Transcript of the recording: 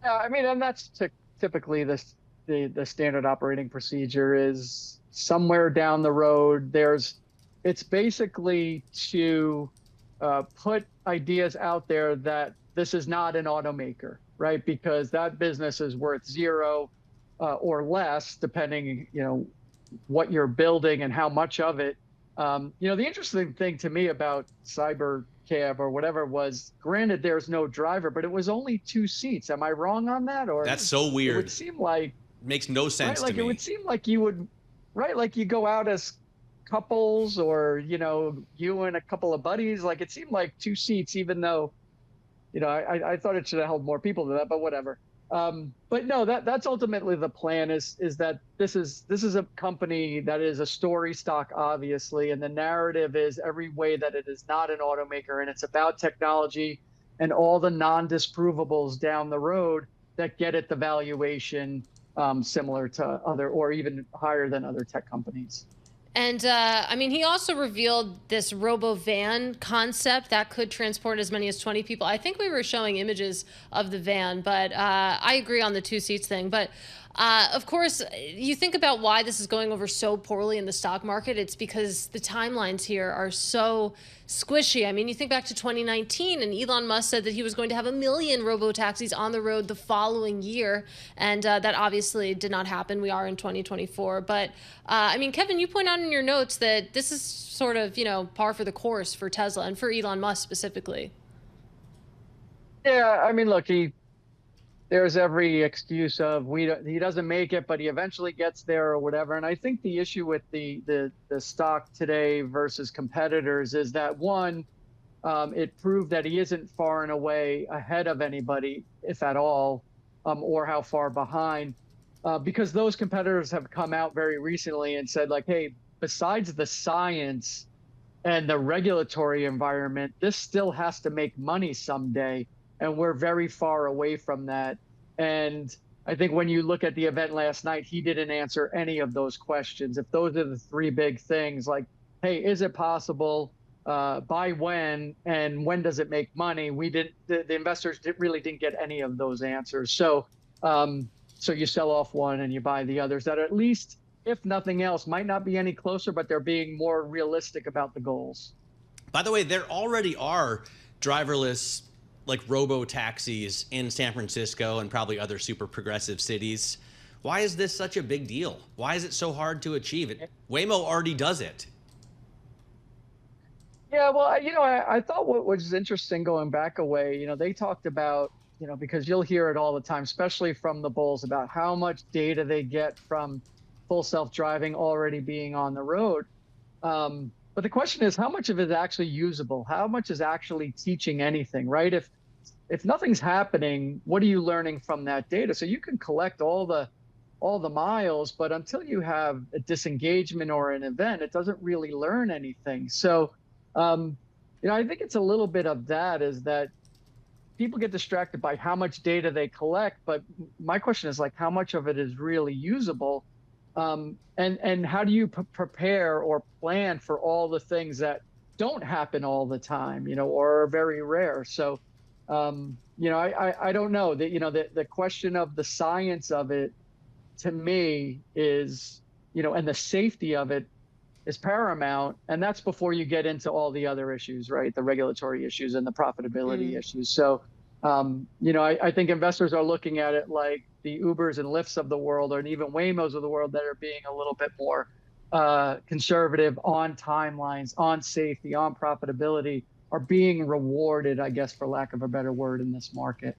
Yeah, I mean, and that's typically the standard operating procedure is somewhere down the road. It's basically to put ideas out there that this is not an automaker, right? Because that business is worth zero or less, depending, what you're building and how much of it. The interesting thing to me about cyber cab or whatever was, granted, there's no driver, but it was only 2 seats. Am I wrong on that? Or That's so it weird. would seem like, Makes no right, sense to like it me. would seem like you would, right, like you go out as couples or, you and a couple of buddies. Like it seemed like 2 seats, even though I thought it should have held more people to that, but whatever. But no, that's ultimately the plan is that this is a company that is a story stock, obviously, and the narrative is every way that it is not an automaker, and it's about technology and all the non-disprovables down the road that get it the valuation similar to other or even higher than other tech companies. And I mean, he also revealed this robo van concept that could transport as many as 20 people. I think we were showing images of the van, but I agree on the 2 seats thing. But of course, you think about why this is going over so poorly in the stock market. It's because the timelines here are so squishy. I mean, you think back to 2019, and Elon Musk said that he was going to have 1 million robo-taxis on the road the following year. And that obviously did not happen. We are in 2024. But I mean, Kevin, you point out in your notes that this is sort of, par for the course for Tesla and for Elon Musk specifically. Yeah, I mean, look, there's every excuse of he doesn't make it, but he eventually gets there or whatever. And I think the issue with the stock today versus competitors is that one, it proved that he isn't far and away ahead of anybody, if at all, or how far behind, because those competitors have come out very recently and said like, hey, besides the science and the regulatory environment, this still has to make money someday. And we're very far away from that. And I think when you look at the event last night, he didn't answer any of those questions. If those are the three big things, like, hey, is it possible? By when? And when does it make money? The investors really didn't get any of those answers. So you sell off one and you buy the others that at least, if nothing else, might not be any closer, but they're being more realistic about the goals. By the way, there already are driverless like robo-taxis in San Francisco and probably other super progressive cities. Why is this such a big deal? Why is it so hard to achieve it? Waymo already does it. Yeah, well, I thought what was interesting going back a way, they talked about, because you'll hear it all the time, especially from the bulls, about how much data they get from full self-driving already being on the road. But the question is, how much of it is actually usable? How much is actually teaching anything, right? If nothing's happening, what are you learning from that data? So you can collect all the miles, but until you have a disengagement or an event, it doesn't really learn anything. So, I think it's a little bit of that, is that people get distracted by how much data they collect. But my question is like, how much of it is really usable? And how do you prepare or plan for all the things that don't happen all the time, or are very rare? So, I don't know that, the question of the science of it to me is, and the safety of it is paramount. And that's before you get into all the other issues, right? The regulatory issues and the profitability issues. So, I think investors are looking at it like the Ubers and Lyfts of the world, or even Waymos of the world, that are being a little bit more conservative on timelines, on safety, on profitability, are being rewarded, I guess, for lack of a better word, in this market.